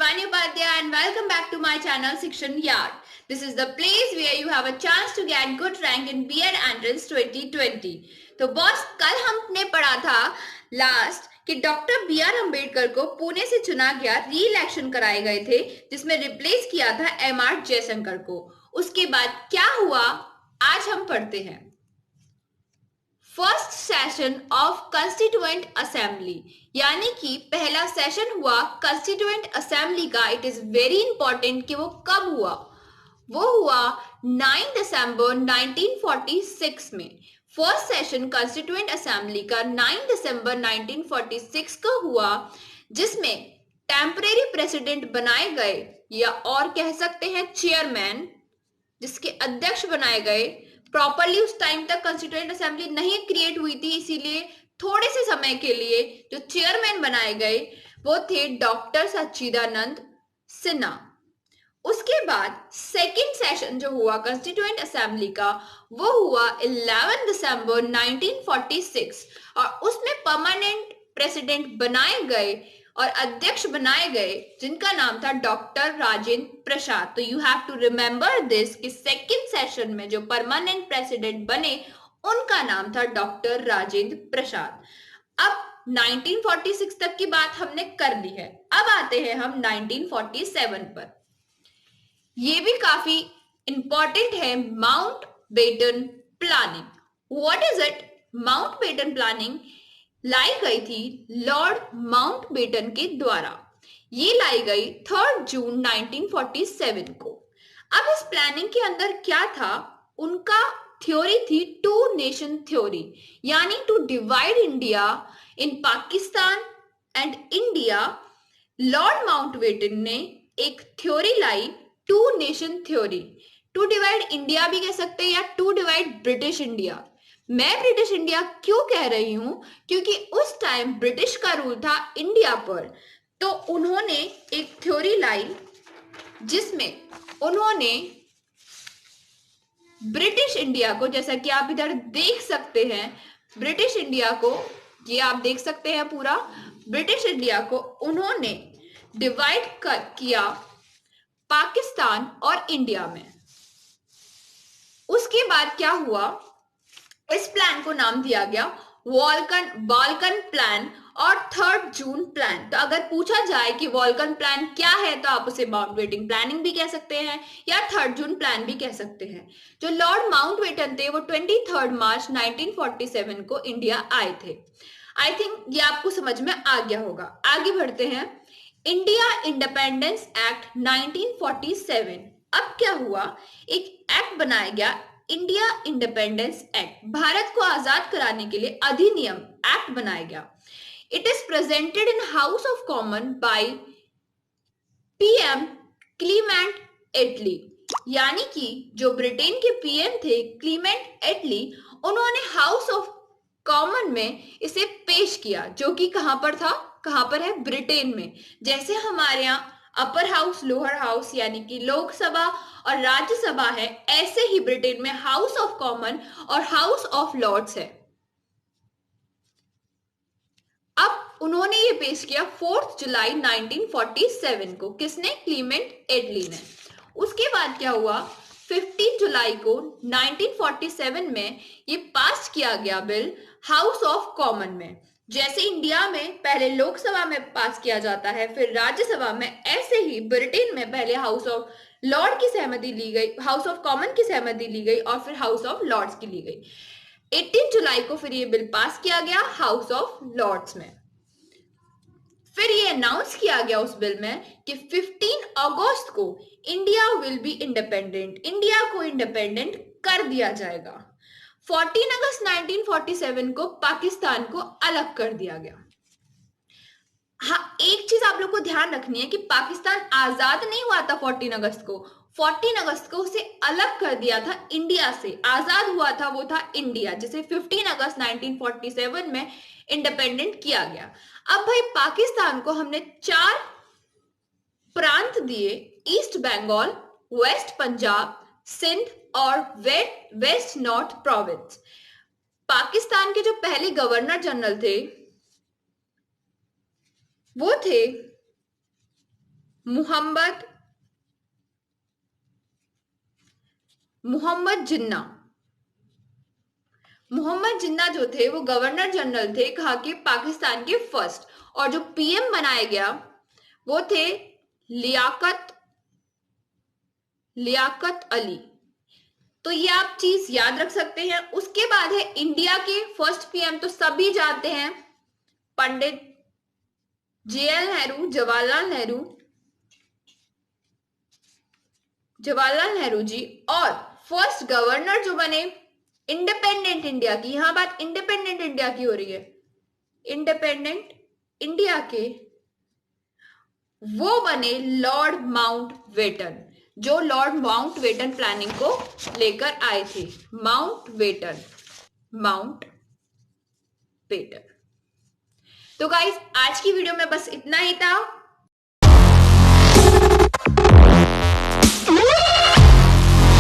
Shivani Upadhyay and welcome back to my channel Shikshan Yard. This is the place where you have a chance to get good rank in B.Ed Entrance 2020. तो boss, कल हमने पढ़ा था last कि doctor B.R. Ambedkar को पुणे से चुना गया, री इलेक्शन कराए गए थे जिसमें रिप्लेस किया था M.R. जयशंकर को। उसके बाद क्या हुआ आज हम पढ़ते हैं। First session of constituent assembly, यानी कि पहला सेशन हुआ कंस्टिट्यूएंट असेंबली का। इट इज वेरी इंपॉर्टेंट कि वो कब हुआ। वो हुआ 9 दिसंबर 1946 में। फर्स्ट सेशन कंस्टिट्यूएंट असेंबली का 9 दिसंबर 1946 को हुआ, जिसमें टेम्परेरी प्रेसिडेंट बनाए गए, या और कह सकते हैं चेयरमैन, जिसके अध्यक्ष बनाए गए। प्रॉपरली उस टाइम तक कंस्टिट्यूएंट असेंबली नहीं क्रिएट हुई थी, इसीलिए थोड़े से समय के लिए जो चेयरमैन बनाए गए वो थे डॉक्टर सच्चिदानंद सिन्हा। उसके बाद सेकंड सेशन जो हुआ कंस्टिट्यूएंट असेंबली का वो हुआ 11 दिसंबर 1946 और उसमें परमानेंट प्रेसिडेंट बनाए गए और अध्यक्ष बनाए गए, जिनका नाम था डॉक्टर राजेंद्र प्रसाद। तो you have to remember this कि सेकंड सेशन में जो परमानेंट प्रेसिडेंट बने उनका नाम था डॉक्टर राजेंद्र प्रसाद। अब 1946 तक की बात हमने कर ली है, अब आते हैं हम 1947 पर। ये भी काफी इंपॉर्टेंट है, Mountbatten planning. What is it? Mountbatten planning लाई गई थी लॉर्ड माउंटबेटन के द्वारा। ये लाई गई 3 जून 1947 को। अब इस प्लानिंग के अंदर क्या था? उनका थ्योरी थी टू नेशन थ्योरी, यानी to divide India in Pakistan and India. Lord Mountbatten ने एक थ्योरी लाई, two nation theory. To divide India भी कह सकते हैं या टू डिवाइड ब्रिटिश इंडिया। मैं ब्रिटिश इंडिया क्यों कह रही हूं? क्योंकि उस टाइम ब्रिटिश का रूल था इंडिया पर। तो उन्होंने एक थ्योरी लाई जिसमें उन्होंने ब्रिटिश इंडिया को, जैसा कि आप इधर देख सकते हैं, ब्रिटिश इंडिया को, ये आप देख सकते हैं पूरा ब्रिटिश इंडिया को उन्होंने डिवाइड किया पाकिस्तान और इंडिया में। उसके बाद क्या हुआ? इस प्लान को नाम दिया गया बाल्कन प्लान और 3 जून प्लान। तो अगर पूछा जाए कि बाल्कन प्लान क्या है तो आप उसे माउंटबेटन प्लानिंग भी कह सकते हैं या 3 जून प्लान भी कह सकते हैं। जो लॉर्ड माउंटबेटन थे वो 23 मार्च 1947 को इंडिया आए थे। आई थिंक ये आपको समझ में आ गया होगा। आगे बढ़ते हैं। India independence act 1947। अब क्या हुआ? एक एक्ट बनाया गया, इंडिया इंडिपेंडेंस एक्ट। भारत को आजाद कराने के लिए अधिनियम एक्ट बनाया गया। It is presented in House of Common by PM Clement Attlee, यानी कि जो ब्रिटेन के पीएम थे क्लीमेंट एटली, उन्होंने हाउस ऑफ कॉमन में इसे पेश किया, जो कि कहां पर था? कहां पर है? ब्रिटेन में। जैसे हमारे यहाँ अपर हाउस, लोअर हाउस, यानी कि लोकसभा और राज्यसभा है, ऐसे ही ब्रिटेन में हाउस ऑफ कॉमन और हाउस ऑफ लॉर्ड्स है। अब उन्होंने ये पेश किया 4 जुलाई 1947 को। किसने? क्लीमेंट एटली ने। उसके बाद क्या हुआ? 15 जुलाई को 1947 में ये पास किया गया बिल हाउस ऑफ कॉमन में। जैसे इंडिया में पहले लोकसभा में पास किया जाता है, फिर राज्यसभा में, ऐसे ही ब्रिटेन में पहले हाउस ऑफ लॉर्ड की सहमति ली गई, हाउस ऑफ कॉमन की सहमति ली गई और फिर हाउस ऑफ लॉर्ड्स की ली गई। 18 जुलाई को फिर ये बिल पास किया गया हाउस ऑफ लॉर्ड्स में। फिर ये अनाउंस किया गया उस बिल में कि 15 अगस्त को India will be independent, India को इंडिपेंडेंट कर दिया जाएगा। 14 अगस्त 1947 को पाकिस्तान को अलग कर दिया गया। हाँ, एक चीज आप लोग को ध्यान रखनी है कि पाकिस्तान आजाद नहीं हुआ था 14 अगस्त को। 14 अगस्त को उसे अलग कर दिया था इंडिया से। आजाद हुआ था वो था इंडिया, जिसे 15 अगस्त 1947 में इंडिपेंडेंट किया गया। अब भाई पाकिस्तान को हमने 4 प्रांत दिए, ईस्ट बंगाल, वेस्ट पंजाब, सिंध और वेस्ट नॉर्थ प्रोविंस। पाकिस्तान के जो पहले गवर्नर जनरल थे वो थे मोहम्मद जिन्ना। मोहम्मद जिन्ना जो थे वो गवर्नर जनरल थे कहा कि पाकिस्तान के फर्स्ट, और जो पीएम बनाया गया वो थे लियाकत अली। तो ये आप चीज याद रख सकते हैं। उसके बाद है इंडिया के फर्स्ट पीएम, तो सभी जानते हैं, पंडित जेएल नेहरू, जवाहरलाल नेहरू जी। और फर्स्ट गवर्नर जो बने इंडिपेंडेंट इंडिया की, यहां बात इंडिपेंडेंट इंडिया की हो रही है, इंडिपेंडेंट इंडिया के, वो बने लॉर्ड माउंटबेटन, जो लॉर्ड माउंटबेटन प्लानिंग को लेकर आए थे। माउंटबेटन। तो गाइस आज की वीडियो में बस इतना ही था।